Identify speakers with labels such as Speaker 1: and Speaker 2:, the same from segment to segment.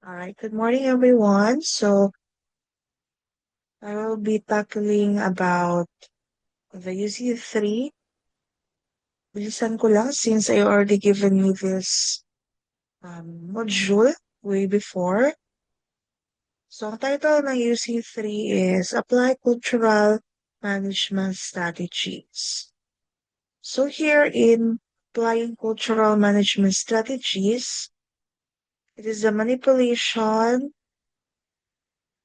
Speaker 1: All right, good morning, everyone. I will be tackling about the UC3. Bilisan ko lang since I already given you this module way before. So, ang title ng UC3 is Apply Cultural Management Strategies. So, here in applying cultural management strategies, it is the manipulation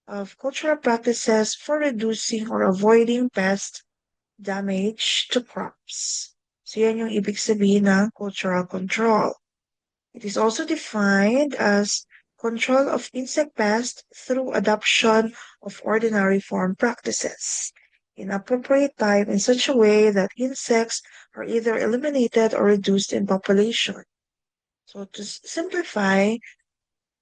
Speaker 1: of cultural practices for reducing or avoiding pest damage to crops. So yan yung ibig sabihin ng cultural control. It is also defined as control of insect pests through adoption of ordinary farm practices in appropriate time in such a way that insects are either eliminated or reduced in population. So to simplify,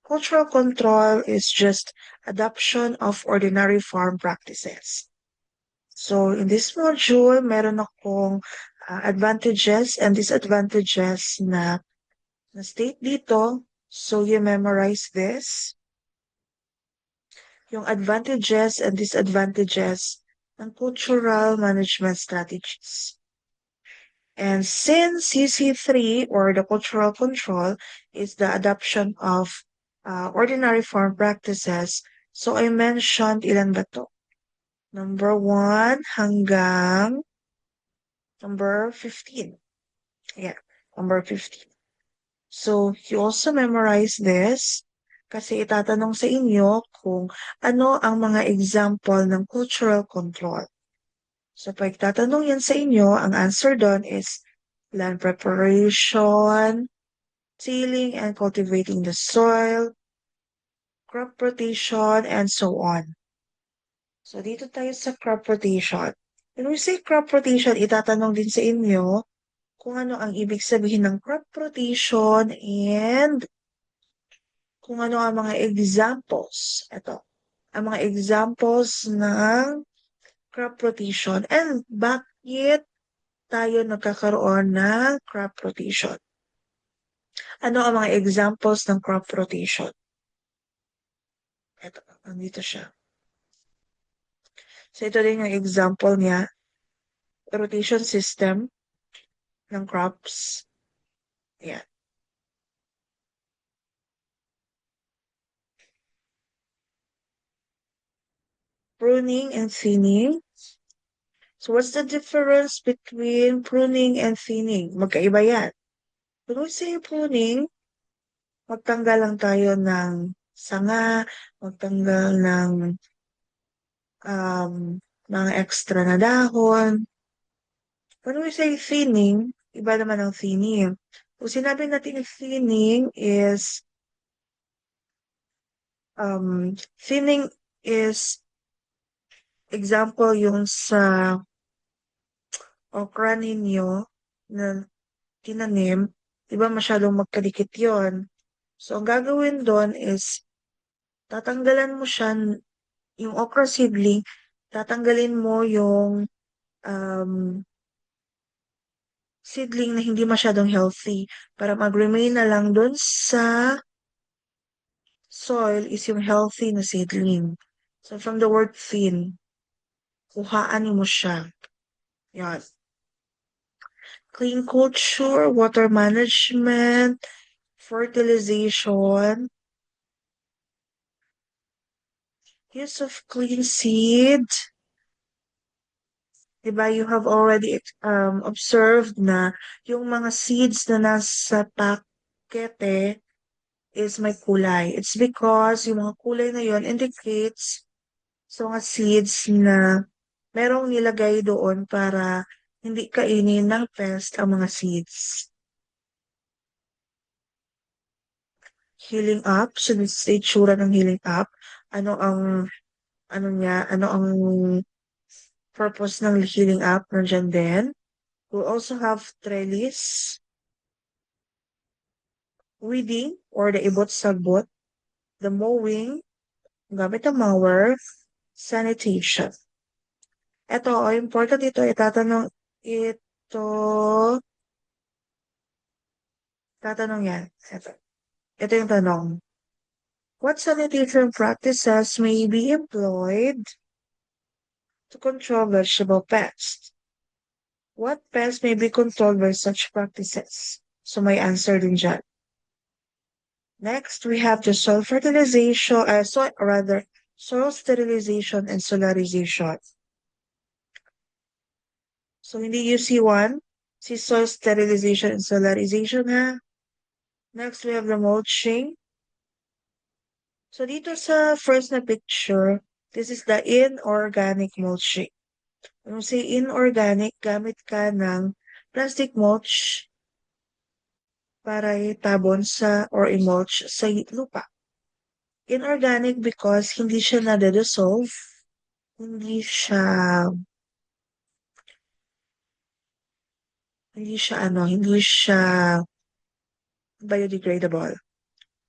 Speaker 1: cultural control is just adoption of ordinary farm practices. So in this module, meron akong advantages and disadvantages na state dito. So you memorize this. Yung advantages and disadvantages ng cultural management strategies. And since CC3 or the cultural control is the adoption of ordinary farm practices, so I mentioned ilan ba to? Number 1 hanggang number 15. Yeah, number 15. So, you also memorize this kasi itatanong sa inyo kung ano ang mga example ng cultural control. So, pag tatanong yan sa inyo, ang answer doon is land preparation, tilling and cultivating the soil, crop rotation, and so on. So, dito tayo sa crop rotation. When we say crop rotation, itatanong din sa inyo kung ano ang ibig sabihin ng crop rotation and kung ano ang mga examples. Ito, ang mga examples ng crop rotation and bakit tayo nagkakaroon ng crop rotation. Ano ang mga examples ng crop rotation? Ito, nandito siya. So, ito din yung example niya. Rotation system ng crops. Yan. Pruning and thinning. So, what's the difference between pruning and thinning? Magkaiba yan. When we say pruning, magtanggal lang tayo ng sanga, magtanggal ng mga extra na dahon. When we say thinning, iba naman ang thinning. Kung sinabi natin thinning is example yung sa okra ninyo na tinanim, di ba masyadong magkadikit yon. So, ang gagawin doon is tatanggalan mo siya, yung okra seedling, tatanggalin mo yung um, seedling na hindi masyadong healthy para mag-remain na lang doon sa soil is yung healthy na seedling. So, from the word thin, kuhaan mo siya. Yan. Clean culture, water management, fertilization, use of clean seed. Diba, you have already observed na yung mga seeds na nasa pakete is may kulay. It's because yung mga kulay na yon indicates sa mga seeds na merong nilagay doon para hindi kainin ng pest ang mga seeds. Healing up, so this is itsura ng healing up. Ano ang ano ang purpose ng healing up nandiyan din. We'll also have trellis, weeding or the ibot-sagbot, the mowing, gamit ang mower, sanitation. Ito, important ito, tatanong yan. Ito yung tanong. What sanitation practices may be employed to control vegetable pests? What pests may be controlled by such practices? So my answer din dyan. Next, we have the soil fertilization, soil sterilization and solarization. So hindi UC1, see soil sterilization and solarization ha. Next, we have the mulching. So dito sa first na picture, this is the inorganic mulching. When we say inorganic, gamit ka ng plastic mulch para itabon sa or i-mulch sa lupa. Inorganic because hindi siya nade-dissolve, hindi siya hindi siya biodegradable.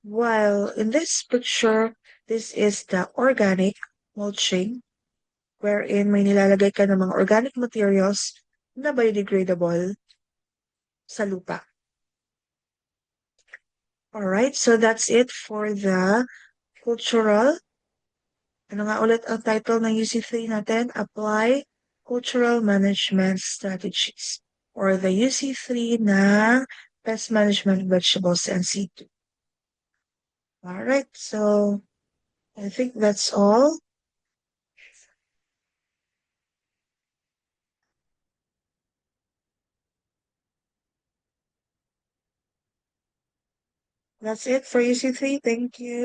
Speaker 1: While in this picture, this is the organic mulching wherein may nilalagay ka ng mga organic materials na biodegradable sa lupa. Alright, so that's it for the cultural. Ano nga ulit ang title ng UC3 natin? Apply Cultural Management Strategies or the UC3 na Pest Management Vegetables and C2. Alright, so I think that's all. That's it for UC3. Thank you.